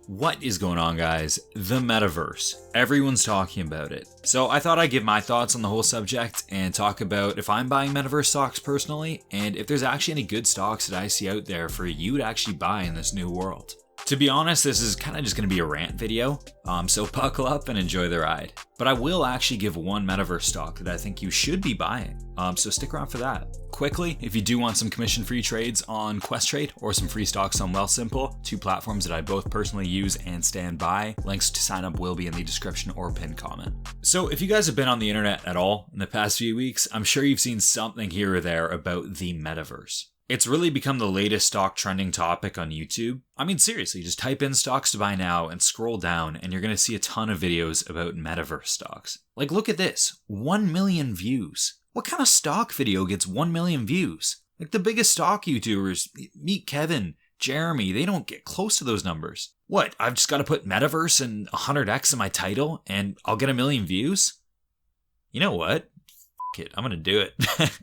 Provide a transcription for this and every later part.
What is going on, guys? The Metaverse. Everyone's talking about it. So I thought I'd give my thoughts on the whole subject and talk about if I'm buying Metaverse stocks personally, and if there's actually any good stocks that I see out there for you to actually buy in this new world. To be honest, this is kind of just going to be a rant video, so buckle up and enjoy the ride. But I will actually give one Metaverse stock that I think you should be buying, so stick around for that. Quickly, if you do want some commission-free trades on Questrade or some free stocks on Wealthsimple, two platforms that I both personally use and stand by, links to sign up will be in the description or pinned comment. So if you guys have been on the internet at all in the past few weeks, I'm sure you've seen something here or there about the Metaverse. It's really become the latest stock trending topic on YouTube. I mean, seriously, just type in stocks to buy now and scroll down and you're going to see a ton of videos about Metaverse stocks. Like, look at this, 1 million views. What kind of stock video gets 1 million views? Like, the biggest stock YouTubers, meet Kevin, Jeremy, they don't get close to those numbers. What, I've just got to put Metaverse and 100x in my title and I'll get 1 million views? You know what? F it, I'm going to do it.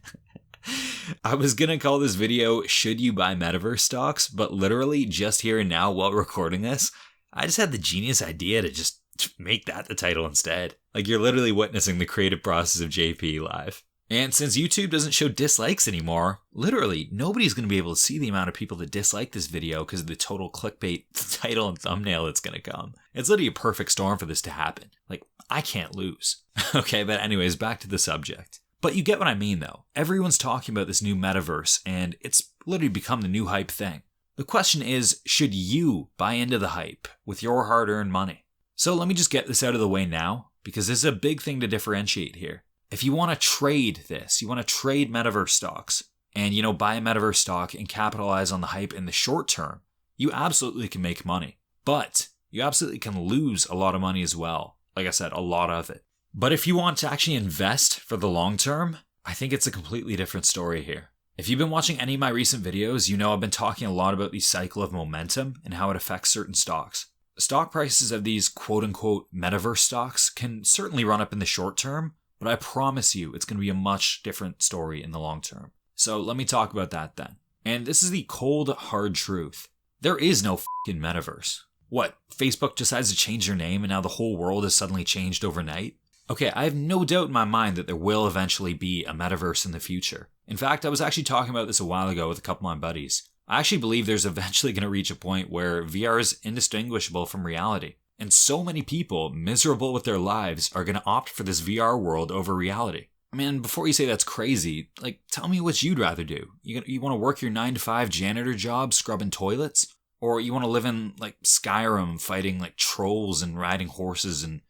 I was going to call this video, Should You Buy Metaverse Stocks? But literally just here and now while recording this, I just had the genius idea to just make that the title instead. Like, you're literally witnessing the creative process of JP live. And since YouTube doesn't show dislikes anymore, literally nobody's going to be able to see the amount of people that dislike this video because of the total clickbait title and thumbnail that's going to come. It's literally a perfect storm for this to happen. Like, I can't lose. Okay, but anyways, back to the subject. But you get what I mean though. Everyone's talking about this new metaverse and it's literally become the new hype thing. The question is, should you buy into the hype with your hard-earned money? So let me just get this out of the way now, because this is a big thing to differentiate here. If you want to trade this, you want to trade metaverse stocks and, buy a metaverse stock and capitalize on the hype in the short term, you absolutely can make money. But you absolutely can lose a lot of money as well. Like I said, a lot of it. But if you want to actually invest for the long term, I think it's a completely different story here. If you've been watching any of my recent videos, you know I've been talking a lot about the cycle of momentum and how it affects certain stocks. Stock prices of these quote-unquote metaverse stocks can certainly run up in the short term, but I promise you it's going to be a much different story in the long term. So let me talk about that then. And this is the cold, hard truth. There is no fucking metaverse. What, Facebook decides to change their name and now the whole world has suddenly changed overnight? Okay, I have no doubt in my mind that there will eventually be a metaverse in the future. In fact, I was actually talking about this a while ago with a couple of my buddies. I actually believe there's eventually going to reach a point where VR is indistinguishable from reality. And so many people, miserable with their lives, are going to opt for this VR world over reality. I mean, before you say that's crazy, tell me what you'd rather do. You want to work your 9-to-5 janitor job scrubbing toilets? Or you want to live in, Skyrim, fighting, trolls and riding horses and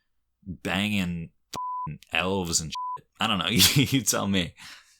banging elves and shit. I don't know, you tell me.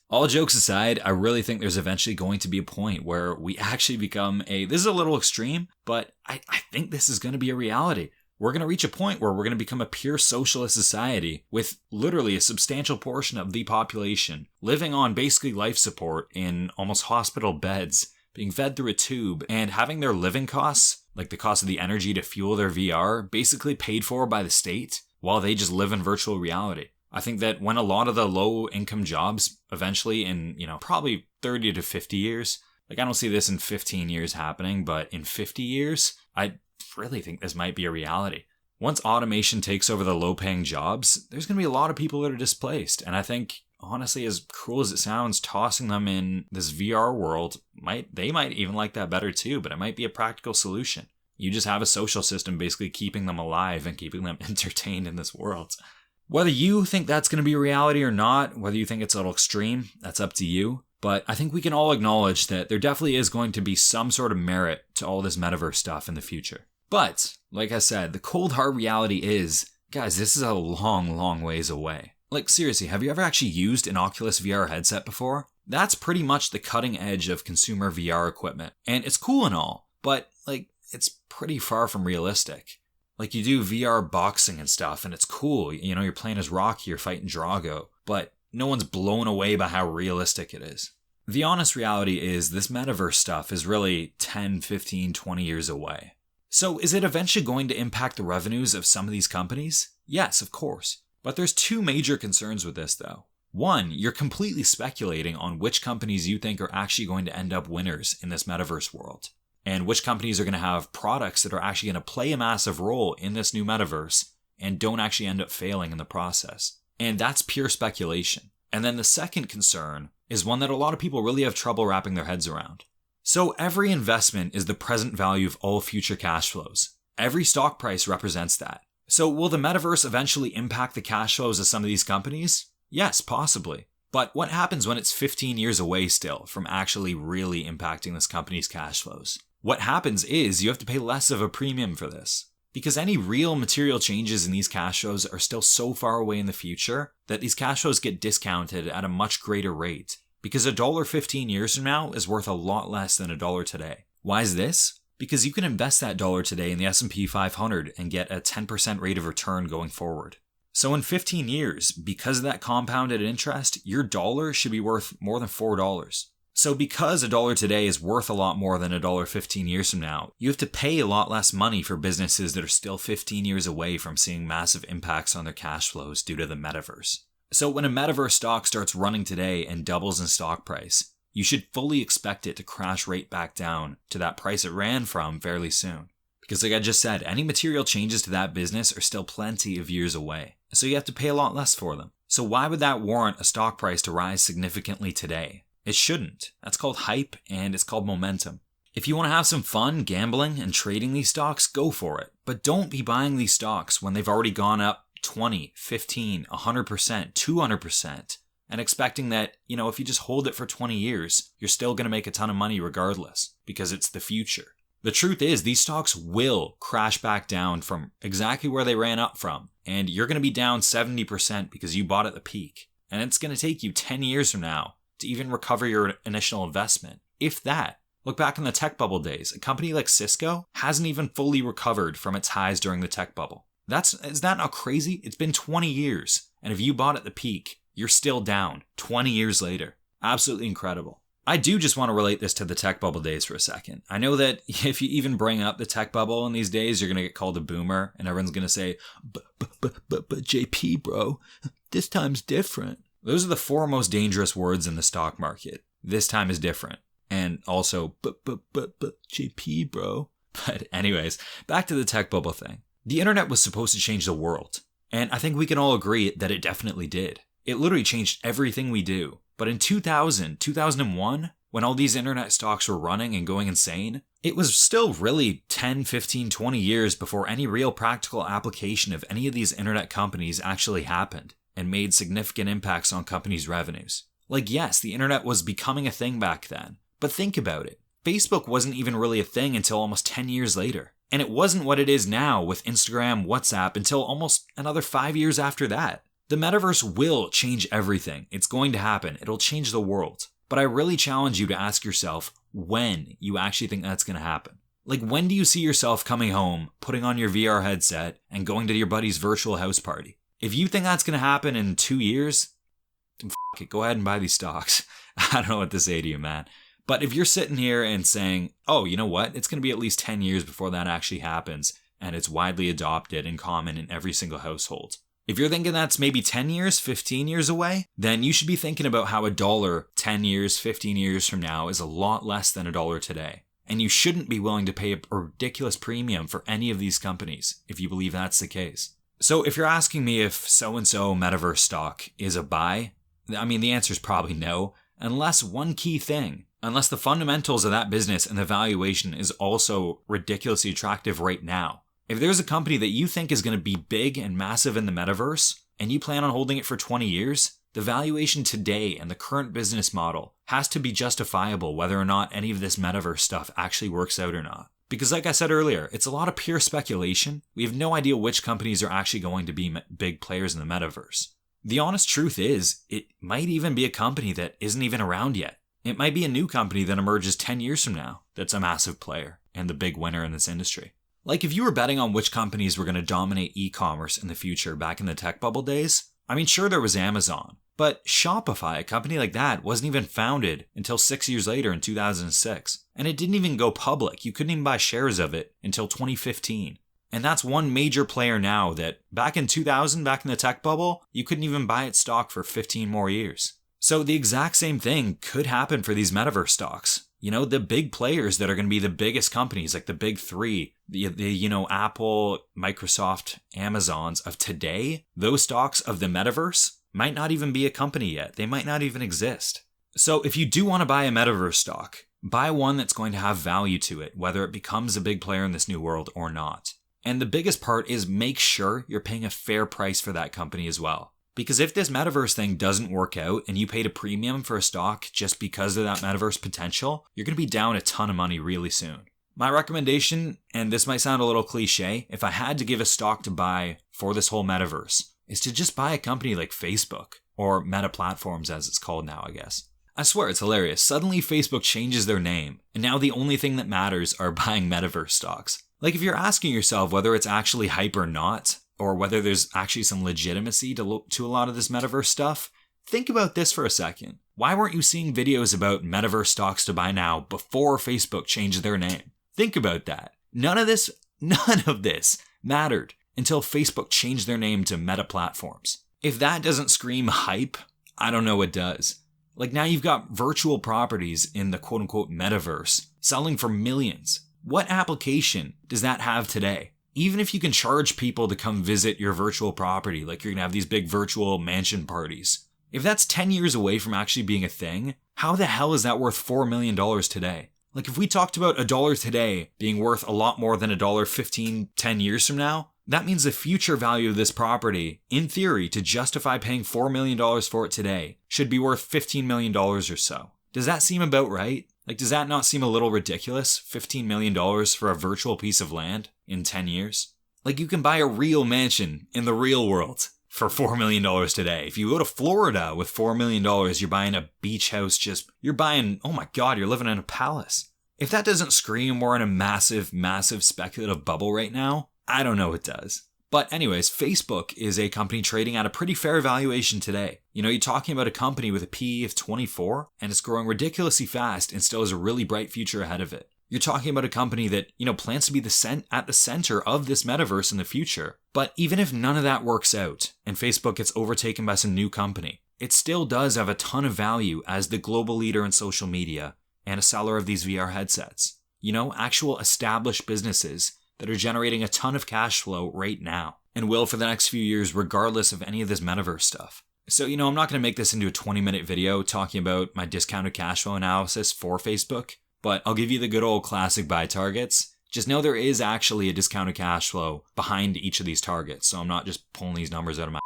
All jokes aside, I really think there's eventually going to be a point where we actually become this is a little extreme, but I think this is going to be a reality. We're going to reach a point where we're going to become a pure socialist society with literally a substantial portion of the population living on basically life support in almost hospital beds, being fed through a tube, and having their living costs, like the cost of the energy to fuel their VR, basically paid for by the state, while they just live in virtual reality. I think that when a lot of the low income jobs eventually in, probably 30 to 50 years, I don't see this in 15 years happening, but in 50 years, I really think this might be a reality. Once automation takes over the low paying jobs, there's going to be a lot of people that are displaced. And I think, honestly, as cruel as it sounds, tossing them in this VR world, they might even like that better too, but it might be a practical solution. You just have a social system basically keeping them alive and keeping them entertained in this world. Whether you think that's going to be a reality or not, whether you think it's a little extreme, that's up to you. But I think we can all acknowledge that there definitely is going to be some sort of merit to all this metaverse stuff in the future. But, like I said, the cold hard reality is, guys, this is a long, long ways away. Seriously, have you ever actually used an Oculus VR headset before? That's pretty much the cutting edge of consumer VR equipment. And it's cool and all, but, it's pretty far from realistic. You do VR boxing and stuff, and it's cool. You're playing as Rocky, you're fighting Drago, but no one's blown away by how realistic it is. The honest reality is this metaverse stuff is really 10, 15, 20 years away. So is it eventually going to impact the revenues of some of these companies? Yes, of course. But there's two major concerns with this, though. One, you're completely speculating on which companies you think are actually going to end up winners in this metaverse world. and which companies are going to have products that are actually going to play a massive role in this new metaverse and don't actually end up failing in the process. And that's pure speculation. And then the second concern is one that a lot of people really have trouble wrapping their heads around. So every investment is the present value of all future cash flows. Every stock price represents that. So will the metaverse eventually impact the cash flows of some of these companies? Yes, possibly. But what happens when it's 15 years away still from actually really impacting this company's cash flows? What happens is you have to pay less of a premium for this. Because any real material changes in these cash flows are still so far away in the future that these cash flows get discounted at a much greater rate. Because $1 15 years from now is worth a lot less than $1 today. Why is this? Because you can invest that dollar today in the S&P 500 and get a 10% rate of return going forward. So in 15 years, because of that compounded interest, your dollar should be worth more than $4. So because $1 today is worth a lot more than $1 15 years from now, you have to pay a lot less money for businesses that are still 15 years away from seeing massive impacts on their cash flows due to the metaverse. So when a metaverse stock starts running today and doubles in stock price, you should fully expect it to crash right back down to that price it ran from fairly soon. Because like I just said, any material changes to that business are still plenty of years away. So you have to pay a lot less for them. So why would that warrant a stock price to rise significantly today? It shouldn't. That's called hype and it's called momentum. If you want to have some fun gambling and trading these stocks, go for it. But don't be buying these stocks when they've already gone up 20, 15, 100%, 200%, and expecting that, if you just hold it for 20 years, you're still going to make a ton of money regardless, because it's the future. The truth is, these stocks will crash back down from exactly where they ran up from, and you're going to be down 70% because you bought at the peak. And it's going to take you 10 years from now to even recover your initial investment. If that. Look back in the tech bubble days. A company like Cisco hasn't even fully recovered from its highs during the tech bubble. Is that not crazy? It's been 20 years, and if you bought at the peak, you're still down 20 years later. Absolutely incredible. I do just want to relate this to the tech bubble days for a second. I know that if you even bring up the tech bubble in these days, you're going to get called a boomer, and everyone's going to say, but JP, bro, this time's different. Those are the four most dangerous words in the stock market. This time is different. And also, but JP, bro. But anyways, back to the tech bubble thing. The internet was supposed to change the world. And I think we can all agree that it definitely did. It literally changed everything we do. But in 2001, when all these internet stocks were running and going insane, it was still really 10, 15, 20 years before any real practical application of any of these internet companies actually happened and made significant impacts on companies' revenues. Like, yes, the internet was becoming a thing back then, but think about it. Facebook wasn't even really a thing until almost 10 years later. And it wasn't what it is now with Instagram, WhatsApp until almost another 5 years after that. The metaverse will change everything. It's going to happen. It'll change the world. But I really challenge you to ask yourself when you actually think that's going to happen. Like, when do you see yourself coming home, putting on your VR headset, and going to your buddy's virtual house party? If you think that's going to happen in 2 years, then f*** it, go ahead and buy these stocks. I don't know what to say to you, man. But if you're sitting here and saying, oh, you know what? It's going to be at least 10 years before that actually happens, and it's widely adopted and common in every single household. If you're thinking that's maybe 10 years, 15 years away, then you should be thinking about how $1 10 years, 15 years from now is a lot less than $1 today. And you shouldn't be willing to pay a ridiculous premium for any of these companies if you believe that's the case. So if you're asking me if so-and-so metaverse stock is a buy, I mean, the answer is probably no, unless one key thing. Unless the fundamentals of that business and the valuation is also ridiculously attractive right now. If there's a company that you think is going to be big and massive in the metaverse, and you plan on holding it for 20 years, the valuation today and the current business model has to be justifiable whether or not any of this metaverse stuff actually works out or not. Because like I said earlier, it's a lot of pure speculation. We have no idea which companies are actually going to be big players in the metaverse. The honest truth is, it might even be a company that isn't even around yet. It might be a new company that emerges 10 years from now that's a massive player and the big winner in this industry. Like if you were betting on which companies were going to dominate e-commerce in the future back in the tech bubble days, I mean, sure, there was Amazon, but Shopify, a company like that, wasn't even founded until 6 years later in 2006. And it didn't even go public. You couldn't even buy shares of it until 2015. And that's one major player now that back in 2000, back in the tech bubble, you couldn't even buy its stock for 15 more years. So the exact same thing could happen for these metaverse stocks. The big players that are going to be the biggest companies, like the big three, the Apple, Microsoft, Amazons of today, those stocks of the metaverse might not even be a company yet. They might not even exist. So if you do want to buy a metaverse stock, buy one that's going to have value to it, whether it becomes a big player in this new world or not. And the biggest part is make sure you're paying a fair price for that company as well. Because if this metaverse thing doesn't work out and you paid a premium for a stock just because of that metaverse potential, you're going to be down a ton of money really soon. My recommendation, and this might sound a little cliche, if I had to give a stock to buy for this whole metaverse, is to just buy a company like Facebook, or Meta Platforms as it's called now, I guess. I swear it's hilarious. Suddenly Facebook changes their name, and now the only thing that matters are buying metaverse stocks. Like if you're asking yourself whether it's actually hype or not, or whether there's actually some legitimacy to a lot of this metaverse stuff, think about this for a second. Why weren't you seeing videos about metaverse stocks to buy now before Facebook changed their name? Think about that. None of this mattered until Facebook changed their name to Meta Platforms. If that doesn't scream hype, I don't know what does. Like now you've got virtual properties in the quote-unquote metaverse selling for millions. What application does that have today? Even if you can charge people to come visit your virtual property, like you're going to have these big virtual mansion parties. If that's 10 years away from actually being a thing, how the hell is that worth $4 million today? Like if we talked about $1 today being worth a lot more than $1 15, 10 years from now, that means the future value of this property, in theory, to justify paying $4 million for it today, should be worth $15 million or so. Does that seem about right? Like, does that not seem a little ridiculous? $15 million for a virtual piece of land in 10 years? Like, you can buy a real mansion in the real world for $4 million today. If you go to Florida with $4 million, you're buying a beach house you're buying, oh my God, you're living in a palace. If that doesn't scream we're in a massive, massive speculative bubble right now, I don't know what does. But anyways, Facebook is a company trading at a pretty fair valuation today. You're talking about a company with a PE of 24, and it's growing ridiculously fast and still has a really bright future ahead of it. You're talking about a company that, plans to be at the center of this metaverse in the future. But even if none of that works out, and Facebook gets overtaken by some new company, it still does have a ton of value as the global leader in social media and a seller of these VR headsets. Actual established businesses that are generating a ton of cash flow right now, and will for the next few years regardless of any of this metaverse stuff. So, I'm not going to make this into a 20-minute video talking about my discounted cash flow analysis for Facebook, but I'll give you the good old classic buy targets. Just know there is actually a discounted cash flow behind each of these targets, so I'm not just pulling these numbers out of my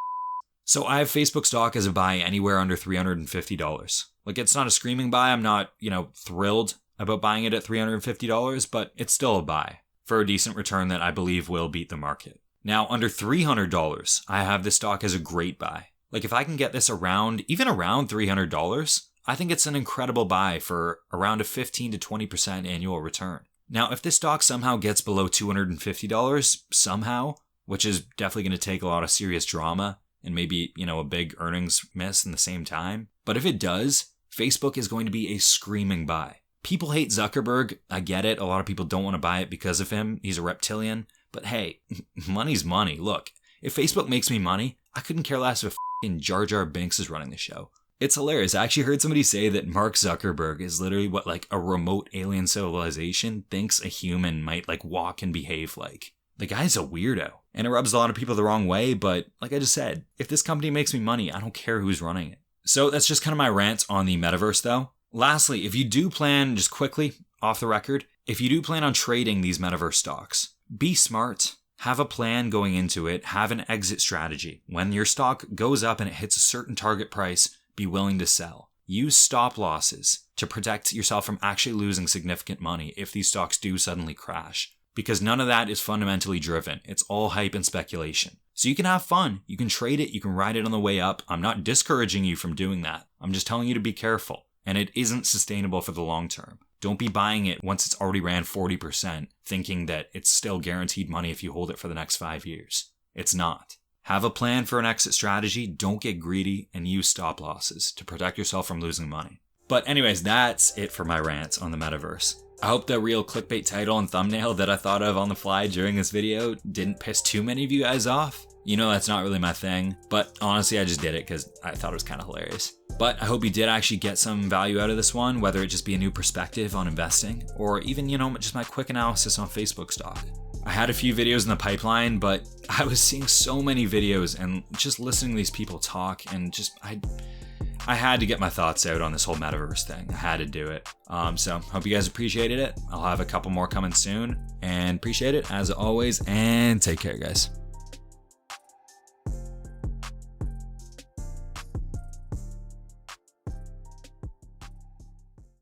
So I have Facebook stock as a buy anywhere under $350. Like, it's not a screaming buy. I'm not, thrilled about buying it at $350, but it's still a buy for a decent return that I believe will beat the market. Now, under $300, I have this stock as a great buy. Like, if I can get this even around $300, I think it's an incredible buy for around a 15 to 20% annual return. Now, if this stock somehow gets below $250, which is definitely going to take a lot of serious drama and maybe, a big earnings miss in the same time, but if it does, Facebook is going to be a screaming buy. People hate Zuckerberg. I get it. A lot of people don't want to buy it because of him. He's a reptilian. But hey, money's money. Look, if Facebook makes me money, I couldn't care less if f***ing Jar Jar Binks is running the show. It's hilarious. I actually heard somebody say that Mark Zuckerberg is literally what a remote alien civilization thinks a human might walk and behave like. The guy's a weirdo. And it rubs a lot of people the wrong way, but like I just said, if this company makes me money, I don't care who's running it. So that's just kind of my rant on the metaverse though. Lastly, if you do plan, just quickly, off the record, if you do plan on trading these metaverse stocks, be smart, have a plan going into it, have an exit strategy. When your stock goes up and it hits a certain target price, be willing to sell. Use stop losses to protect yourself from actually losing significant money if these stocks do suddenly crash. Because none of that is fundamentally driven. It's all hype and speculation. So you can have fun, you can trade it, you can ride it on the way up. I'm not discouraging you from doing that. I'm just telling you to be careful. And it isn't sustainable for the long term. Don't be buying it once it's already ran 40%, thinking that it's still guaranteed money if you hold it for the next 5 years. It's not. Have a plan for an exit strategy, don't get greedy, and use stop losses to protect yourself from losing money. But anyways, that's it for my rant on the metaverse. I hope the real clickbait title and thumbnail that I thought of on the fly during this video didn't piss too many of you guys off. You know that's not really my thing, but honestly I just did it because I thought it was kind of hilarious. But I hope you did actually get some value out of this one, whether it just be a new perspective on investing, or even, just my quick analysis on Facebook stock. I had a few videos in the pipeline, but I was seeing so many videos and just listening to these people talk, and I had to get my thoughts out on this whole metaverse thing. I had to do it. So hope you guys appreciated it. I'll have a couple more coming soon, and appreciate it as always, and take care, guys.